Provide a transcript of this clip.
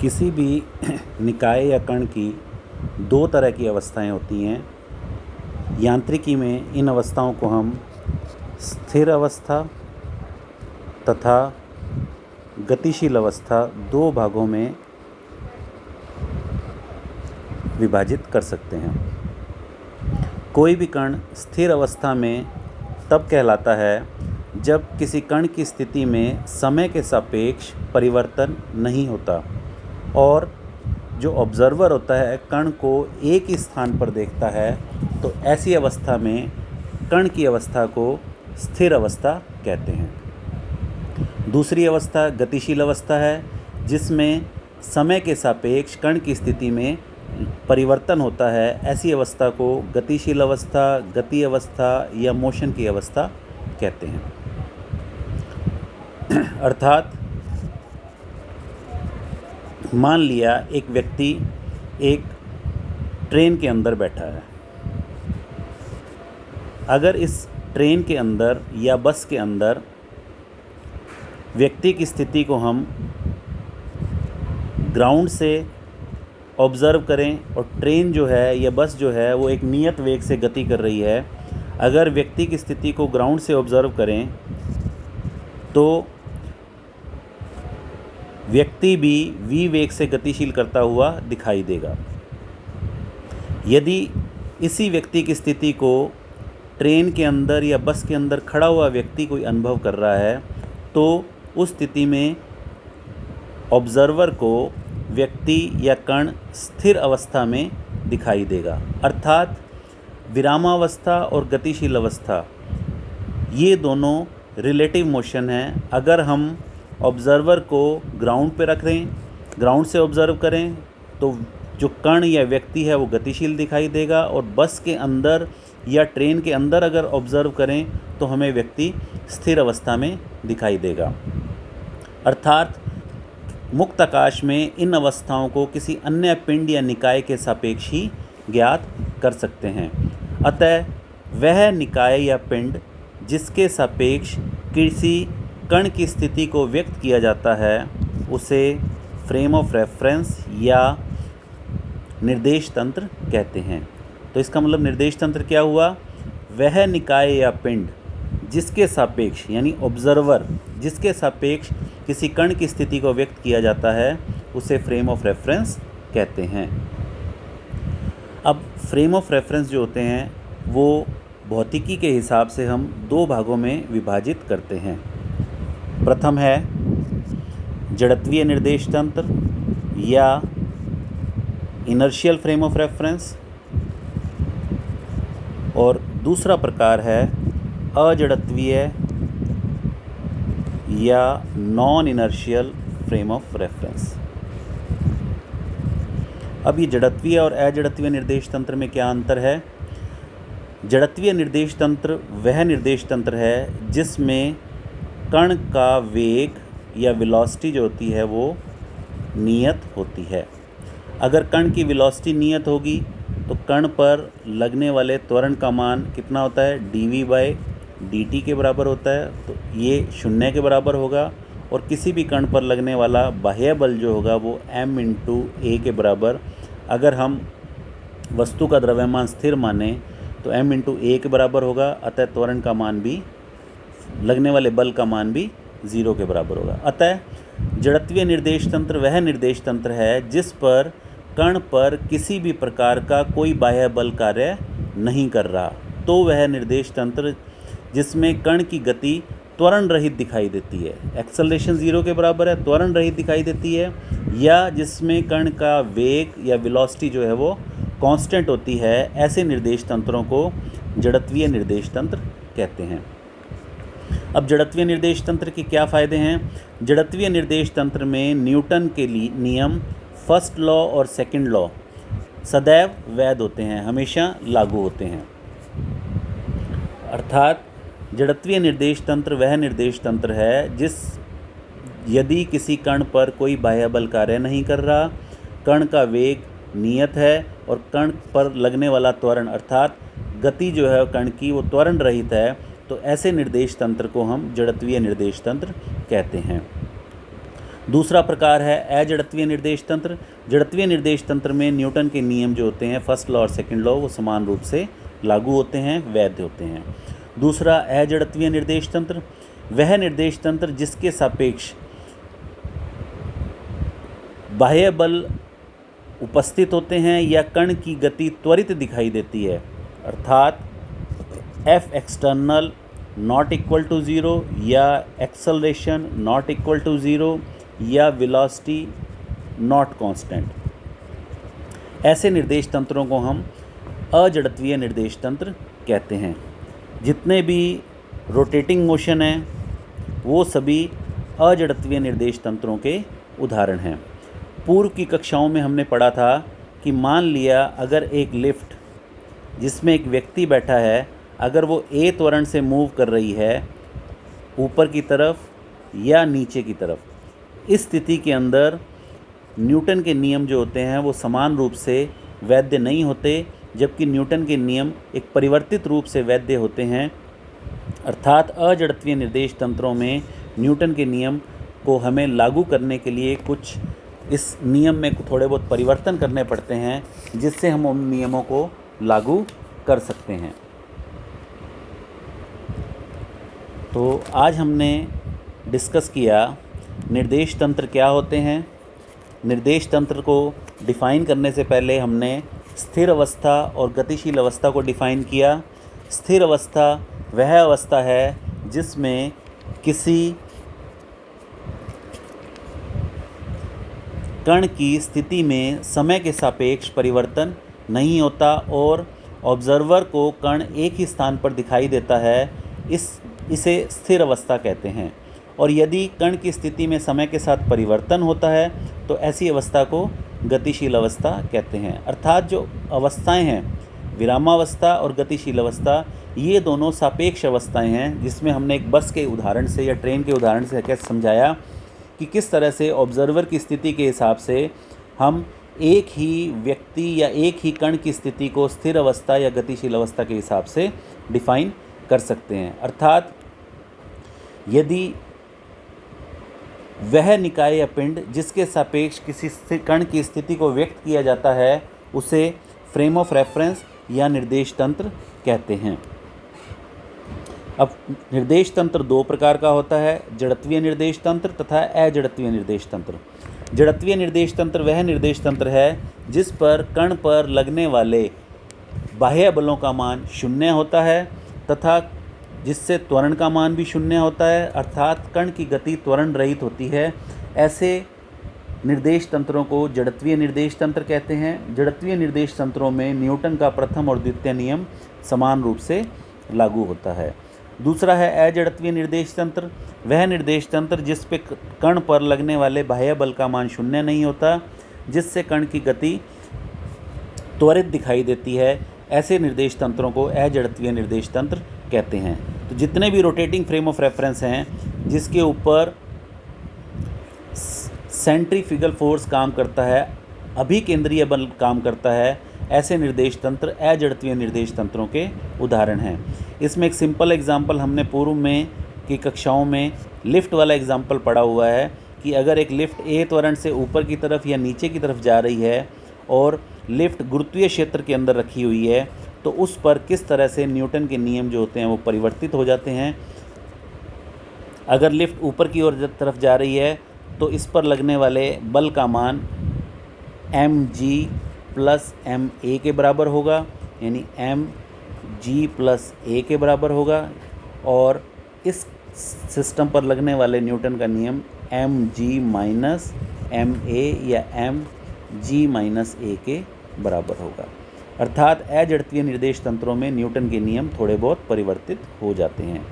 किसी भी निकाय या कण की दो तरह की अवस्थाएं होती हैं। यांत्रिकी में इन अवस्थाओं को हम स्थिर अवस्था तथा गतिशील अवस्था दो भागों में विभाजित कर सकते हैं। कोई भी कण स्थिर अवस्था में तब कहलाता है जब किसी कण की स्थिति में समय के सापेक्ष परिवर्तन नहीं होता और जो ऑब्जर्वर होता है कण को एक ही स्थान पर देखता है, तो ऐसी अवस्था में कण की अवस्था को स्थिर अवस्था कहते हैं। दूसरी अवस्था गतिशील अवस्था है, जिसमें समय के सापेक्ष कण की स्थिति में परिवर्तन होता है। ऐसी अवस्था को गतिशील अवस्था, गति अवस्था या मोशन की अवस्था कहते हैं। अर्थात मान लिया एक व्यक्ति एक ट्रेन के अंदर बैठा है। अगर इस ट्रेन के अंदर या बस के अंदर व्यक्ति की स्थिति को हम ग्राउंड से ऑब्ज़र्व करें और ट्रेन जो है या बस जो है वो एक नियत वेग से गति कर रही है, अगर व्यक्ति की स्थिति को ग्राउंड से ऑब्ज़र्व करें तो व्यक्ति भी v वेग से गतिशील करता हुआ दिखाई देगा। यदि इसी व्यक्ति की स्थिति को ट्रेन के अंदर या बस के अंदर खड़ा हुआ व्यक्ति कोई अनुभव कर रहा है, तो उस स्थिति में ऑब्ज़र्वर को व्यक्ति या कण स्थिर अवस्था में दिखाई देगा। अर्थात विरामावस्था और गतिशील अवस्था ये दोनों रिलेटिव मोशन हैं। अगर हम ऑब्ज़र्वर को ग्राउंड पे रख दें, ग्राउंड से ऑब्ज़र्व करें, तो जो कण या व्यक्ति है वो गतिशील दिखाई देगा, और बस के अंदर या ट्रेन के अंदर अगर ऑब्ज़र्व करें तो हमें व्यक्ति स्थिर अवस्था में दिखाई देगा। अर्थात मुक्त आकाश में इन अवस्थाओं को किसी अन्य पिंड या निकाय के सापेक्ष ही ज्ञात कर सकते हैं। अतः वह निकाय या पिंड जिसके सापेक्ष किसी कण की स्थिति को व्यक्त किया जाता है, उसे फ्रेम ऑफ रेफरेंस या निर्देश तंत्र कहते हैं। तो इसका मतलब निर्देश तंत्र क्या हुआ? वह निकाय या पिंड जिसके सापेक्ष यानी ऑब्ज़र्वर जिसके सापेक्ष किसी कण की स्थिति को व्यक्त किया जाता है, उसे फ्रेम ऑफ रेफरेंस कहते हैं। अब फ्रेम ऑफ रेफरेंस जो होते हैं वो भौतिकी के हिसाब से हम दो भागों में विभाजित करते हैं। प्रथम है जड़त्वीय निर्देश तंत्र या इनर्शियल फ्रेम ऑफ रेफरेंस, और दूसरा प्रकार है अजड़त्वीय या non inertial frame of reference. अब ये जड़त्वीय और अजड़त्वीय निर्देश तंत्र में क्या अंतर है? जड़त्वीय निर्देश तंत्र वह निर्देश तंत्र है जिसमें कण का वेग या वेलोसिटी जो होती है वो नियत होती है। अगर कण की वेलोसिटी नियत होगी तो कण पर लगने वाले त्वरण का मान कितना होता है? dv/dt के बराबर होता है, तो ये 0 के बराबर होगा। और किसी भी कण पर लगने वाला बाह्य बल जो होगा वो m/a के बराबर, अगर हम वस्तु का द्रव्यमान स्थिर माने तो m/a के बराबर होगा। अतः त्वरण का मान भी, लगने वाले बल का मान भी 0 के बराबर होगा। अतः जड़त्वीय निर्देश तंत्र वह निर्देश तंत्र है जिस पर कण पर किसी भी प्रकार का कोई बाह्य बल कार्य नहीं कर रहा, तो वह निर्देश तंत्र जिसमें कण की गति त्वरण रहित दिखाई देती है, एक्सेलरेशन 0 के बराबर है, त्वरण रहित दिखाई देती है, या जिसमें कण का वेग या वेलोसिटी जो है वो कांस्टेंट होती है, ऐसे निर्देश तंत्रों को जड़त्वीय निर्देश तंत्र कहते हैं। अब जड़त्वीय निर्देश तंत्र के क्या फ़ायदे हैं? जड़त्वीय निर्देश तंत्र में न्यूटन के लिए नियम फर्स्ट लॉ और सेकंड लॉ सदैव वैध होते हैं, हमेशा लागू होते हैं। अर्थात जड़त्वीय निर्देश तंत्र वह निर्देश तंत्र है जिस यदि किसी कण पर कोई बाह्य बल कार्य नहीं कर रहा, कण का वेग नियत है और कण पर लगने वाला त्वरण अर्थात गति जो है कण की वो त्वरण रहित है, तो ऐसे निर्देश तंत्र को हम जड़त्वीय निर्देश तंत्र कहते हैं। दूसरा प्रकार है अजड़त्वीय निर्देश तंत्र। जड़त्वीय निर्देश तंत्र में न्यूटन के नियम जो होते हैं फर्स्ट लॉ और सेकंड लॉ वो समान रूप से लागू होते हैं, वैध होते हैं। दूसरा अजड़त्वीय निर्देश तंत्र, वह निर्देश तंत्र जिसके सापेक्ष बाह्य बल उपस्थित होते हैं या कण की गति त्वरित दिखाई देती है, अर्थात F external not equal to zero या acceleration not equal to zero या वेलोसिटी नॉट कांस्टेंट। ऐसे निर्देश तंत्रों को हम अजड़त्वीय निर्देश तंत्र कहते हैं। जितने भी रोटेटिंग मोशन हैं वो सभी अजड़त्वीय निर्देश तंत्रों के उदाहरण हैं। पूर्व की कक्षाओं में हमने पढ़ा था कि मान लिया अगर एक लिफ्ट जिसमें एक व्यक्ति बैठा है, अगर वो ए त्वरण से मूव कर रही है ऊपर की तरफ या नीचे की तरफ, इस स्थिति के अंदर न्यूटन के नियम जो होते हैं वो समान रूप से वैध नहीं होते, जबकि न्यूटन के नियम एक परिवर्तित रूप से वैध होते हैं। अर्थात अजड़त्वीय निर्देश तंत्रों में न्यूटन के नियम को हमें लागू करने के लिए कुछ इस नियम में थोड़े बहुत परिवर्तन करने पड़ते हैं, जिससे हम उन नियमों को लागू कर सकते हैं। तो आज हमने डिस्कस किया निर्देश तंत्र क्या होते हैं। निर्देश तंत्र को डिफ़ाइन करने से पहले हमने स्थिर अवस्था और गतिशील अवस्था को डिफ़ाइन किया। स्थिर अवस्था वह अवस्था है जिसमें किसी कण की स्थिति में समय के सापेक्ष परिवर्तन नहीं होता और ऑब्जर्वर को कण एक ही स्थान पर दिखाई देता है, इसे स्थिर अवस्था कहते हैं। और यदि कण की स्थिति में समय के साथ परिवर्तन होता है तो ऐसी अवस्था को गतिशील अवस्था कहते हैं। अर्थात जो अवस्थाएं हैं विरामावस्था और गतिशील अवस्था, ये दोनों सापेक्ष अवस्थाएं हैं, जिसमें हमने एक बस के उदाहरण से या ट्रेन के उदाहरण से कैसे समझाया कि किस तरह से ऑब्जर्वर की स्थिति के हिसाब से हम एक ही व्यक्ति या एक ही कण की स्थिति को स्थिर अवस्था या गतिशील अवस्था के हिसाब से डिफाइन कर सकते हैं। अर्थात यदि वह निकाय या पिंड जिसके सापेक्ष किसी कण की स्थिति को व्यक्त किया जाता है उसे फ्रेम ऑफ रेफरेंस या निर्देश तंत्र कहते हैं। अब निर्देश तंत्र दो प्रकार का होता है, जड़त्वीय निर्देश तंत्र तथा अजड़त्वीय निर्देश तंत्र। जड़त्वीय निर्देश तंत्र वह निर्देश तंत्र है जिस पर कण पर लगने वाले बाह्य बलों का मान शून्य होता है तथा जिससे त्वरण का मान भी शून्य होता है, अर्थात कण की गति त्वरण रहित होती है। ऐसे निर्देश तंत्रों को जड़त्वीय निर्देश तंत्र कहते हैं। जड़त्वीय निर्देश तंत्रों में न्यूटन का प्रथम और द्वितीय नियम समान रूप से लागू होता है। दूसरा है अजड़त्वीय निर्देश तंत्र, वह निर्देश तंत्र जिस पे कण पर लगने वाले बाह्य बल का मान शून्य नहीं होता, जिससे कण की गति त्वरित दिखाई देती है। ऐसे निर्देश तंत्रों को अजड़त्वीय निर्देश तंत्र कहते हैं। तो जितने भी रोटेटिंग फ्रेम ऑफ रेफरेंस हैं जिसके ऊपर सेंट्रीफ्यूगल फोर्स काम करता है, अभिकेंद्रीय बल काम करता है, ऐसे निर्देश तंत्र अजड़त्वीय निर्देश तंत्रों के उदाहरण हैं। इसमें एक सिंपल एग्जांपल हमने पूर्व में की कक्षाओं में लिफ्ट वाला एग्जांपल पढ़ा हुआ है कि अगर एक लिफ्ट ए त्वरण से ऊपर की तरफ या नीचे की तरफ जा रही है और लिफ्ट गुरुत्वीय क्षेत्र के अंदर रखी हुई है तो उस पर किस तरह से न्यूटन के नियम जो होते हैं वो परिवर्तित हो जाते हैं। अगर लिफ्ट ऊपर की ओर तरफ जा रही है तो इस पर लगने वाले बल का मान mg प्लस ma के बराबर होगा, यानी mg प्लस a के बराबर होगा, और इस सिस्टम पर लगने वाले न्यूटन का नियम mg माइनस ma या mg माइनस a के बराबर होगा। अर्थात अजड़त्वीय निर्देश तंत्रों में न्यूटन के नियम थोड़े बहुत परिवर्तित हो जाते हैं।